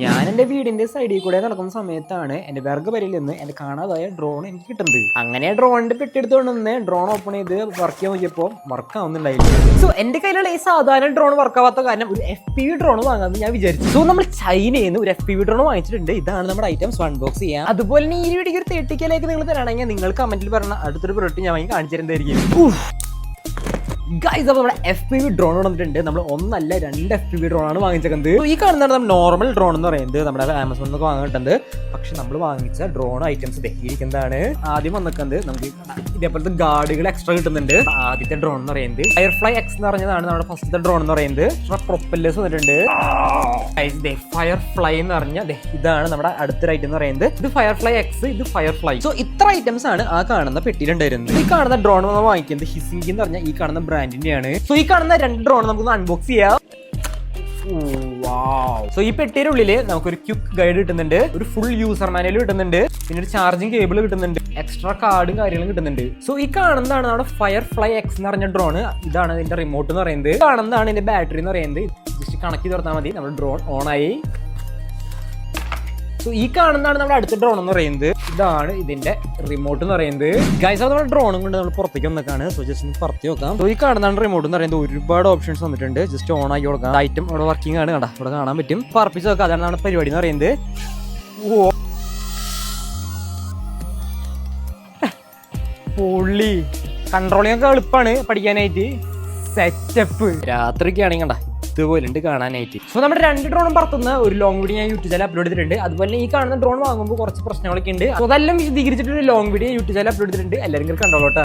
ഞാൻ എൻ്റെ വീടിൻ്റെ സൈഡിൽ കൂടെ നടക്കുന്ന സമയത്താണ് എൻ്റെ വിറകുപരയിൽ നിന്ന് എൻ്റെ കാണാതായ ഡ്രോൺ എനിക്ക് കിട്ടുന്നത്. അങ്ങനെ ഡ്രോണിൻ്റെ പെട്ടിയെടുത്തുകൊണ്ട് നിന്ന് ഡ്രോൺ ഓപ്പൺ ചെയ്ത് വർക്ക് ചെയ്യാൻ നോക്കിയപ്പോൾ വർക്ക് ആവുന്നുണ്ടായില്ല. സോ എൻ്റെ കയ്യിലുള്ള ഈ സാധാരണ ഡ്രോൺ വർക്ക് ആവാത്ത കാരണം ഒരു FPV ഡ്രോൺ വാങ്ങാമെന്ന് ഞാൻ വിചാരിച്ചു. സോ നമ്മൾ ചൈനയിൽ നിന്ന് ഒരു FPV ഡ്രോൺ വാങ്ങിച്ചിട്ടുണ്ട്. ഇതാണ് നമ്മുടെ ഐറ്റംസ് അൺബോക്സ് ചെയ്യാം. അതുപോലെ തന്നെ ഈ വീഡിയോക്ക് ഒരു 30K നിങ്ങൾ തരാണെങ്കിൽ നിങ്ങൾ കമന്റിൽ പറഞ്ഞ അടുത്തൊരു പ്രൊഡക്റ്റ് ഞാൻ വാങ്ങി കാണിച്ചു തരുന്നതായിരിക്കും. ഗൈസ്, അപ്പോൾ നമ്മുടെ FPV ഡ്രോൺ വന്നിട്ടുണ്ട്. നമ്മൾ ഒന്നല്ല 2 FPV ഡ്രോണാണ് വാങ്ങിച്ചത്. ഈ കാണുന്നതാണ് നമ്മൾ നോർമൽ ഡ്രോൺ എന്ന് പറയുന്നത്. നമ്മുടെ ആമസോണിൽ നിന്നൊക്കെ വാങ്ങിയിട്ടുണ്ട്. പക്ഷെ നമ്മൾ വാങ്ങിച്ച ഡ്രോൺ ഐറ്റംസ് ഇരിക്കുന്നതാണ്. ആദ്യം വന്നിക്കുന്നത് നമുക്ക് ഇതേപോലത്തെ ഗാർഡുകൾ എക്സ്ട്രാ കിട്ടുന്നുണ്ട്. ആദ്യത്തെ ഡ്രോൺ എന്ന് പറയുന്നത് ഫയർഫ്ലൈ X എന്ന് പറഞ്ഞതാണ് നമ്മുടെ ഫസ്റ്റത്തെ ഡ്രോൺ എന്ന് പറയുന്നത്. പ്രൊപ്പല്ലേഴ്സ് വന്നിട്ടുണ്ട്. ഫയർഫ്ലൈ എന്ന് പറഞ്ഞാൽ ഇതാണ് നമ്മുടെ അടുത്തൊരു ഐറ്റം എന്ന് പറയുന്നത്. ഇത് ഫയർഫ്ലൈ X, ഇത് ഫയർഫ്ലൈ. സോ ഇത്ര ഐറ്റംസ് ആണ് ആ കാണുന്ന പെട്ടിയിലുണ്ടായിരുന്നത്. ഈ കാണുന്ന ഡ്രോൺ നമ്മൾ വാങ്ങിക്കുന്നത് ഹിസിങ്കി എന്ന് പറഞ്ഞാൽ ഈ കാണുന്ന ബ്രാൻഡിന്റെയാണ്. സോ ഈ കാണുന്ന 2 ഡ്രോൺ നമുക്ക് അൺബോക്സ് ചെയ്യാം. സോ ഈ പെട്ടിയുടെ ഉള്ളില് നമുക്കൊരു ക്വിക്ക് ഗൈഡ് കിട്ടുന്നുണ്ട്, ഒരു ഫുൾ യൂസർ മാനുവൽ കിട്ടുന്നുണ്ട്, പിന്നെ ഒരു ചാർജിങ് കേബിൾ കിട്ടുന്നുണ്ട്, എക്സ്ട്രാ കാർഡും കാര്യങ്ങളും കിട്ടുന്നുണ്ട്. സോ ഈ കാണുന്നതാണ് നമ്മുടെ ഫയർഫ്ലൈ X എന്ന് പറഞ്ഞ ഡ്രോൺ. ഇതാണ് ഇതിന്റെ റിമോട്ട് എന്ന് പറയുന്നത്. കാണുന്നതാണ് ഇതിന്റെ ബാറ്ററി എന്ന് പറയുന്നത്. ജസ്റ്റ് കണക്ട് ചെയ്ത് തുറന്നാൽ മതി, നമ്മുടെ ഡ്രോൺ ഓൺ ആയി. സോ ഈ കാണുന്നതാണ് നമ്മുടെ അടുത്ത ഡ്രോൺ എന്ന് പറയുന്നത്. ഇതാണ് ഇതിന്റെ റിമോട്ട് എന്ന് പറയുന്നത്. ഗൈസ്, അത് നമ്മുടെ ഡ്രോണും കൊണ്ട് നമ്മൾ പുറത്തേക്ക് വന്നേക്കാണ്. സോ ജസ്റ്റ് പറത്തി നോക്കാം. സോ ഈ കാണുന്നതാണ് റിമോട്ട് എന്ന് പറയുന്നത്. ഒരുപാട് ഓപ്ഷൻസ് വന്നിട്ടുണ്ട്. ജസ്റ്റ് ഓൺ ആക്കി കൊടുക്കാം. ഐറ്റം ഇവിടെ വർക്കിംഗ് ആണ്. കണ്ടാ ഇവിടെ കാണാൻ പറ്റും. പറപ്പിച്ച് നോക്കാം. അതാണ് നമ്മുടെ പരിപാടി എന്ന് പറയുന്നത്. പൊള്ളി കൺട്രോളിംഗ് ഒക്കെ എളുപ്പമാണ് പഠിക്കാനായിട്ട്. സെറ്റപ്പ്. രാത്രിക്കാണെങ്കിൽ കണ്ടാ ഇതുപോലെ ഉണ്ട് കാണാനായിട്ട്. സോ നമ്മുടെ 2 ഡ്രോണും പറത്തുന്ന ഒരു ലോങ് വീഡിയോ ഞാൻ യൂട്യൂബ് ചാനൽ അപ്ലോഡ് ചെയ്തിട്ടുണ്ട്. അതുപോലെ ഈ കാണുന്ന ഡ്രോൺ വാങ്ങുമ്പോൾ കുറച്ച് പ്രശ്നങ്ങളൊക്കെ ഉണ്ട്. സോ അതെല്ലാം വിശദീകരിച്ചിട്ട് ഒരു long video YouTube channel upload ചെയ്തിട്ടുണ്ട്. എല്ലാവരും കണ്ടോളൂ.